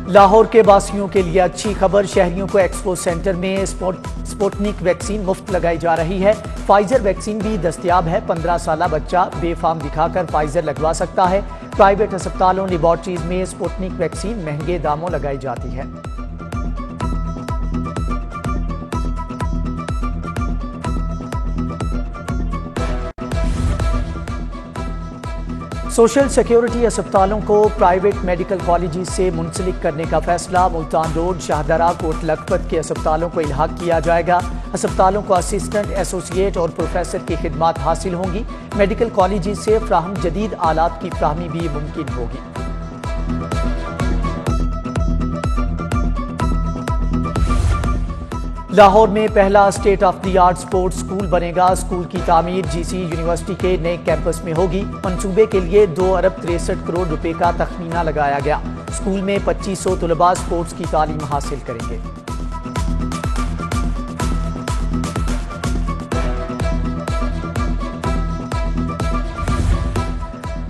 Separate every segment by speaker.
Speaker 1: लाहौर के वासियों के लिए अच्छी खबर, शहरियों को एक्सपो सेंटर में स्पुतनिक वैक्सीन मुफ्त लगाई जा रही है। फाइजर वैक्सीन भी दस्तयाब है। 15 साल बच्चा बेफाम दिखाकर फाइजर लगवा सकता है। प्राइवेट अस्पतालों लेबॉर्ट्रीज में स्पुतनिक वैक्सीन महंगे दामों लगाई जाती है। सोशल सिक्योरिटी अस्पतालों को प्राइवेट मेडिकल कॉलेज से मुंसलिक करने का फैसला। मुल्तान रोड, शाहदरा, कोट लखपत के अस्पतालों को इल्हाक किया जाएगा। अस्पतालों को असिस्टेंट, एसोसिएट और प्रोफेसर की खिदमात हासिल होंगी। मेडिकल कॉलेज से फ्राहम जदीद आलात की फ्राहमी भी मुमकिन होगी। लाहौर में पहला state of the art sports school बनेगा। स्कूल की तामीर जीसी यूनिवर्सिटी के नए कैंपस में होगी। मंसूबे के लिए 2 अरब 63 करोड़ रुपए का तखमीना लगाया गया। स्कूल में 2500 तलबा स्पोर्ट्स की तालीम हासिल करेंगे।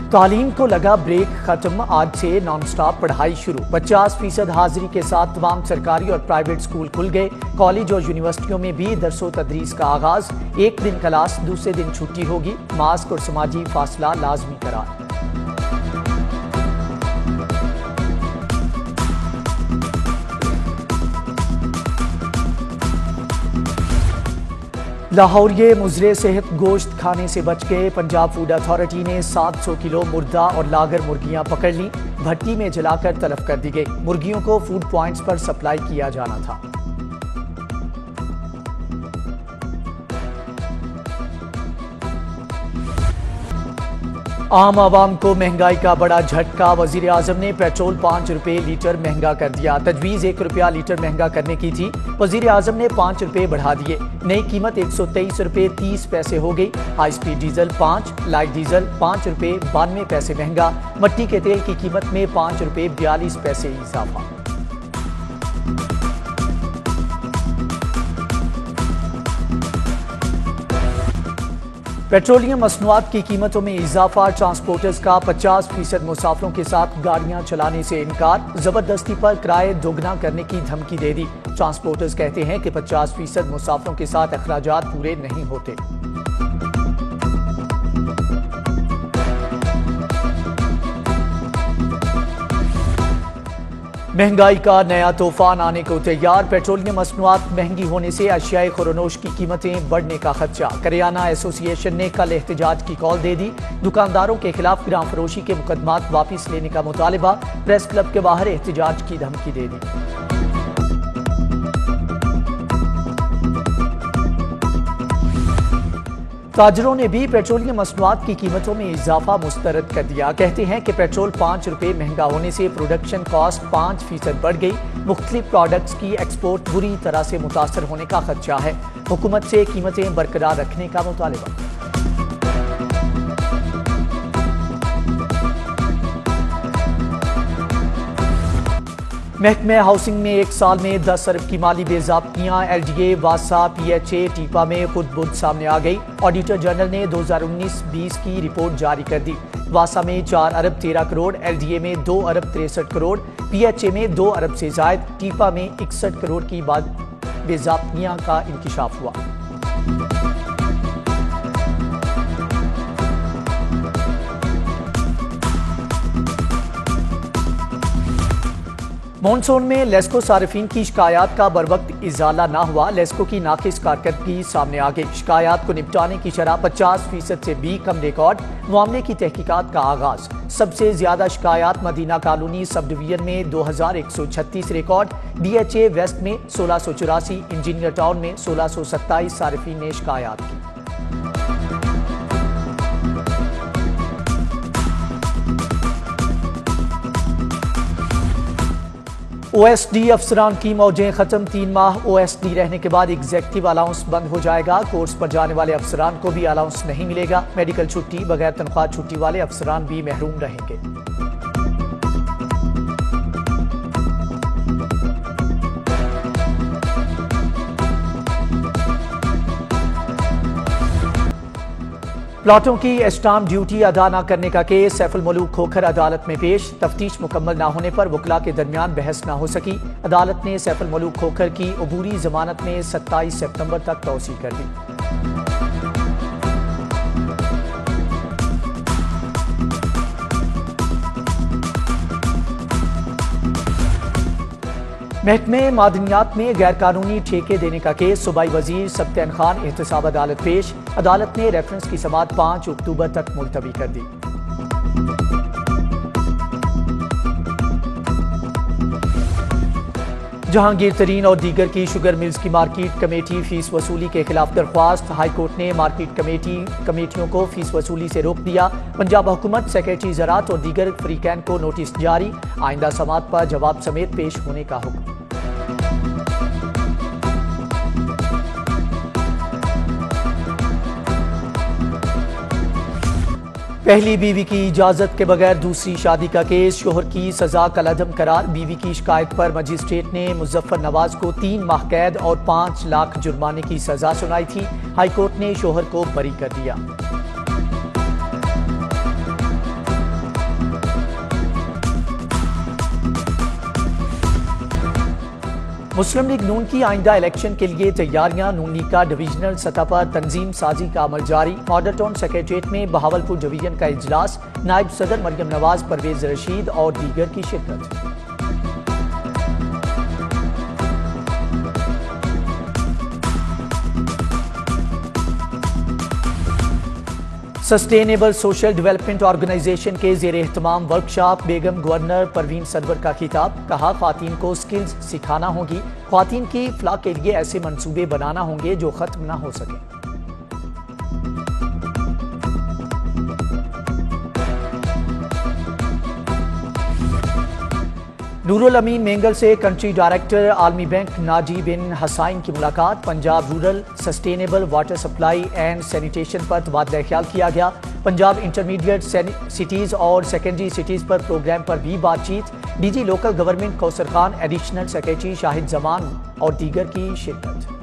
Speaker 1: तालीम को लगा ब्रेक खत्म, आज से नॉन स्टॉप पढ़ाई शुरू। 50% हाजिरी के साथ तमाम सरकारी और प्राइवेट स्कूल खुल गए। कॉलेज और यूनिवर्सिटियों में भी दरसो तदरीस का आगाज। एक दिन क्लास, दूसरे दिन छुट्टी होगी। मास्क और समाजी फासला लाजमी करार। लाहौरिये मुजरे सेहत गोश्त खाने से बच गए। पंजाब फूड अथॉरिटी ने 700 किलो मुर्दा और लागर मुर्गियां पकड़ ली। भट्टी में जलाकर तलब कर दी गई। मुर्गियों को फूड पॉइंट्स पर सप्लाई किया जाना था। आम आवाम को महंगाई का बड़ा झटका। वजीर आजम ने पेट्रोल 5 रुपए लीटर महंगा कर दिया। तजवीज 1 रुपया लीटर महंगा करने की थी। वजीर आजम ने 5 रुपए बढ़ा दिए। नई कीमत 123 रुपए 30 पैसे हो गई। High speed diesel 5, light diesel 5 रुपए 92 पैसे महंगा। मट्टी के तेल की कीमत में 5 रुपए 42 पैसे इजाफा। पेट्रोलियम मसनूआत की कीमतों में इजाफा। ट्रांसपोर्टर्स का 50% मुसाफिरों के साथ गाड़ियां चलाने से इनकार। जबरदस्ती पर किराए दोगुना करने की धमकी दे दी। ट्रांसपोर्टर्स कहते हैं कि 50% मुसाफिरों के साथ अखराजात पूरे नहीं होते। महंगाई का नया तूफान आने को तैयार। पेट्रोलियम मसनूआत महंगी होने से अशियाए खुरनोश की कीमतें बढ़ने का खदशा। करियाना एसोसिएशन ने कल एहतजाज की कॉल दे दी। दुकानदारों के खिलाफ गिराम फरोशी के मुकदमात वापिस लेने का मुतालिबा। प्रेस क्लब के बाहर एहतजाज की धमकी दे दी। ताजरों ने भी पेट्रोलियम मसनूआत की कीमतों में इजाफा मुस्तरद कर दिया। कहते हैं कि पेट्रोल 5 रुपए महंगा होने से प्रोडक्शन कॉस्ट 5% बढ़ गई। मुख्तलिफ प्रोडक्ट्स की एक्सपोर्ट बुरी तरह से मुतासर होने का खदशा है। हुकूमत से कीमतें बरकरार रखने का मुतालिबा। महकमे हाउसिंग में एक साल में 10 अरब की माली बेज़ाब्तियां। LDA, वासा, PHA, टीपा में खुद बुद सामने आ गई। ऑडिटर जनरल ने 2019-20 की रिपोर्ट जारी कर दी। वासा में 4 अरब 13 करोड़, LDA में 2 अरब 63 करोड़, PHA में 2 अरब से जायद, टीपा में 61 करोड़ की बेज़ाब्तियां का इंकिशाफ हुआ। मॉनसून में लेस्को सारिफीन की शिकायत का बरवक्त इजाला ना हुआ। लेस्को की नाकिस कारकर्दगी सामने आ गई। शिकायत को निपटाने की शरह 50% से भी कम रिकॉर्ड। मामले की तहकीकात का आगाज। सबसे ज्यादा शिकायत मदीना कॉलोनी सब डिवीजन में 2136 रिकॉर्ड। DHA वेस्ट में 1684, इंजीनियर टाउन में 1627 सारिफीन ने शिकायत की। OSD अफसरान की मौजें खत्म। 3 माह OSD रहने के बाद एग्जेक्टिव अलाउंस बंद हो जाएगा। कोर्स पर जाने वाले अफसरान को भी अलाउंस नहीं मिलेगा। मेडिकल छुट्टी, बगैर तनख्वाह छुट्टी वाले अफसरान भी महरूम रहेंगे। प्लॉटों की एस्टाम्प ड्यूटी अदा न करने का केस सैफुल मलूक खोखर अदालत में पेश। तफ्तीश मुकम्मल न होने पर वकला के दरमियान बहस न हो सकी। अदालत ने सैफुल मलूक खोखर की अबूरी जमानत में 27 सितंबर तक तौसील कर दी। महकमे मादनियात में गैरकानूनी ठेके देने का केस सूबाई वजीर सब्तैन खान एहतसाब अदालत पेश। अदालत ने रेफरेंस की समाअत 5 अक्टूबर तक मुलतवी कर दी। जहांगीर तरीन और दीगर की शुगर मिल्स की मार्केट कमेटी फीस वसूली के खिलाफ दरख्वास्त। हाईकोर्ट ने मार्केट कमेटियों को फीस वसूली से रोक दिया। पंजाब हुकूमत सेक्रेटरी ज़राअत और दीगर फरीकैन को नोटिस जारी। आइंदा समाअत पर जवाब समेत पेश होने का हुक्म। पहली बीवी की इजाजत के बगैर दूसरी शादी का केस। शोहर की सजा कलअदम करार। बीवी की शिकायत पर मजिस्ट्रेट ने मुजफ्फर नवाज को 3 माह कैद और 5 लाख जुर्माने की सजा सुनाई थी। हाईकोर्ट ने शोहर को बरी कर दिया। मुस्लिम लीग नून की आइंदा इलेक्शन के लिए तैयारियां। नून लीग का डिवीजनल सतह पर तंजीम साजी का अमल जारी। मॉडल टाउन सेक्रेटरीट में बहावलपुर डिवीजन का इजलास। नायब सदर मरियम नवाज, परवेज रशीद और दीगर की शिरकत। सस्टेनेबल सोशल डेवलपमेंट ऑर्गेनाइजेशन के जेर एहतमाम वर्कशॉप। बेगम गवर्नर परवीन सरवर का खिताब। कहा, ख्वातीन को स्किल्स सिखाना होगी। ख्वातीन की फलाह के लिए ऐसे मंसूबे बनाना होंगे जो खत्म ना हो सके। नूरुल अमीन मेंगल से कंट्री डायरेक्टर आलमी बैंक नाजी बिन हसाइन की मुलाकात। Punjab rural sustainable water supply and sanitation पर तबादला ख्याल किया गया। पंजाब इंटरमीडिएट सिटीज और सेकेंडरी सिटीज पर प्रोग्राम पर भी बातचीत। DG local government Kausar Khan, additional secretary Shahid Zaman और दीगर की शिरकत।